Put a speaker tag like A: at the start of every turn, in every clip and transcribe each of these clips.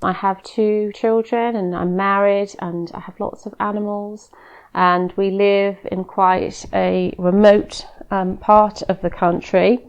A: I have 2 children and I'm married and I have lots of animals, and we live in quite a remote part of the country.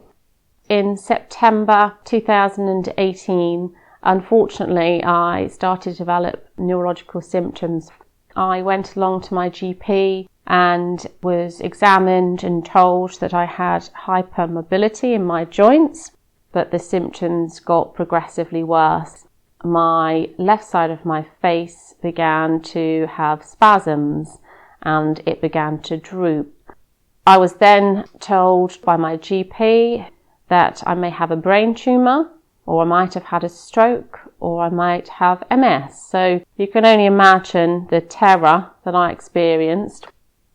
A: In September 2018, unfortunately, I started to develop neurological symptoms. I went along to my GP and was examined and told that I had hypermobility in my joints, but the symptoms got progressively worse. My left side of my face began to have spasms and it began to droop. I was then told by my GP that I may have a brain tumour, or I might have had a stroke, or I might have MS. So you can only imagine the terror that I experienced.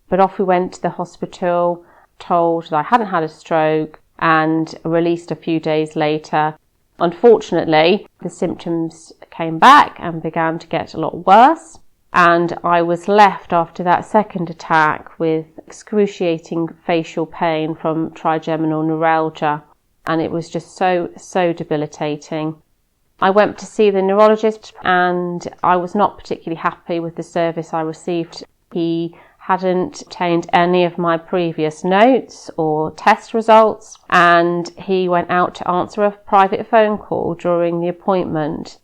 A: But off we went to the hospital, told that I hadn't had a stroke, and released a few days later. Unfortunately, the symptoms came back and began to get a lot worse, and I was left after that second attack with excruciating facial pain from trigeminal neuralgia, and it was just so debilitating. I went to see the neurologist and I was not particularly happy with the service I received. He hadn't obtained any of my previous notes or test results, and he went out to answer a private phone call during the appointment.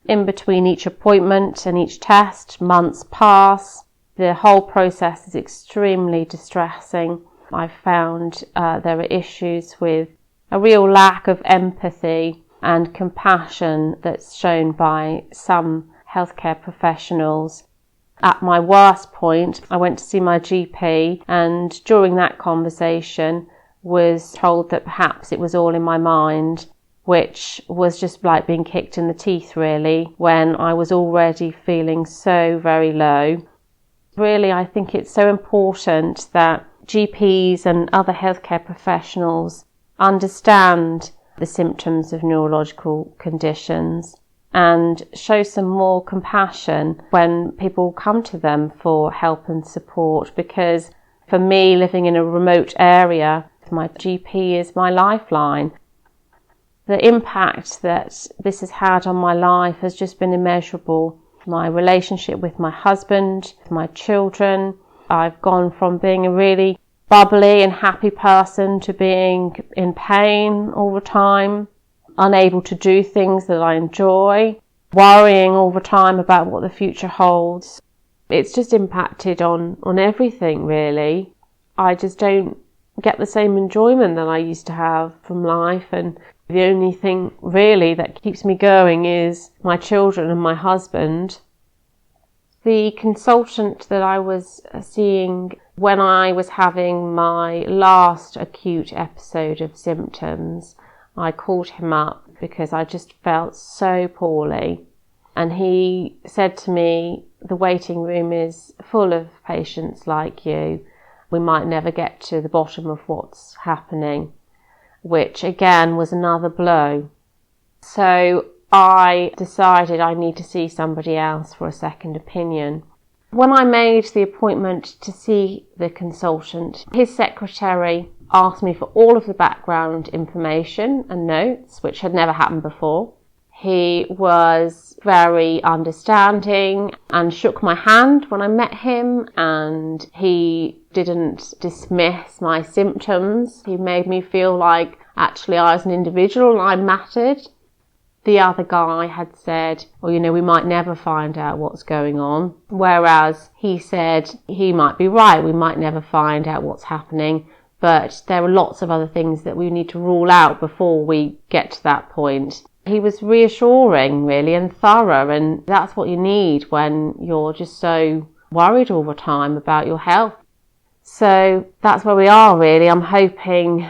A: In between each appointment and each test, months pass. The whole process is extremely distressing. I found there are issues with a real lack of empathy and compassion that's shown by some healthcare professionals. At my worst point, I went to see my GP, and during that conversation was told that perhaps it was all in my mind, which was just like being kicked in the teeth really, when I was already feeling so very low. Really, I think it's so important that GPs and other healthcare professionals understand the symptoms of neurological conditions and show some more compassion when people come to them for help and support, because for me, living in a remote area, my GP is my lifeline. The impact that this has had on my life has just been immeasurable. My relationship with my husband, my children, I've gone from being a really bubbly and happy person to being in pain all the time, unable to do things that I enjoy, worrying all the time about what the future holds. It's just impacted on everything really. I just don't get the same enjoyment that I used to have from life, and the only thing really that keeps me going is my children and my husband. The consultant that I was seeing when I was having my last acute episode of symptoms, I called him up because I just felt so poorly. And he said to me, the waiting room is full of patients like you. We might never get to the bottom of what's happening, which again was another blow. So I decided I need to see somebody else for a second opinion. When I made the appointment to see the consultant, his secretary asked me for all of the background information and notes, which had never happened before. He was very understanding and shook my hand when I met him, and he didn't dismiss my symptoms. He made me feel like actually I was an individual and I mattered. The other guy had said, well, we might never find out what's going on. Whereas he said he might be right, we might never find out what's happening, but there are lots of other things that we need to rule out before we get to that point. He was reassuring really and thorough, and that's what you need when you're just so worried all the time about your health. So that's where we are really. I'm hoping,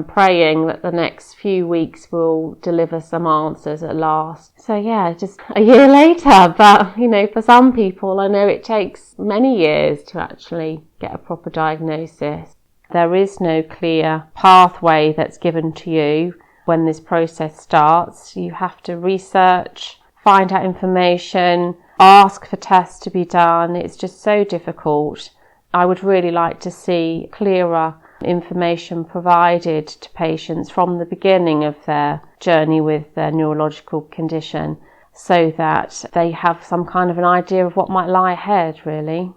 A: praying that the next few weeks will deliver some answers at last. So yeah, just a year later, but for some people I know it takes many years to actually get a proper diagnosis. There is no clear pathway that's given to you when this process starts. You have to research, find out information, ask for tests to be done. It's just so difficult. I would really like to see clearer information provided to patients from the beginning of their journey with their neurological condition, so that they have some kind of an idea of what might lie ahead, really.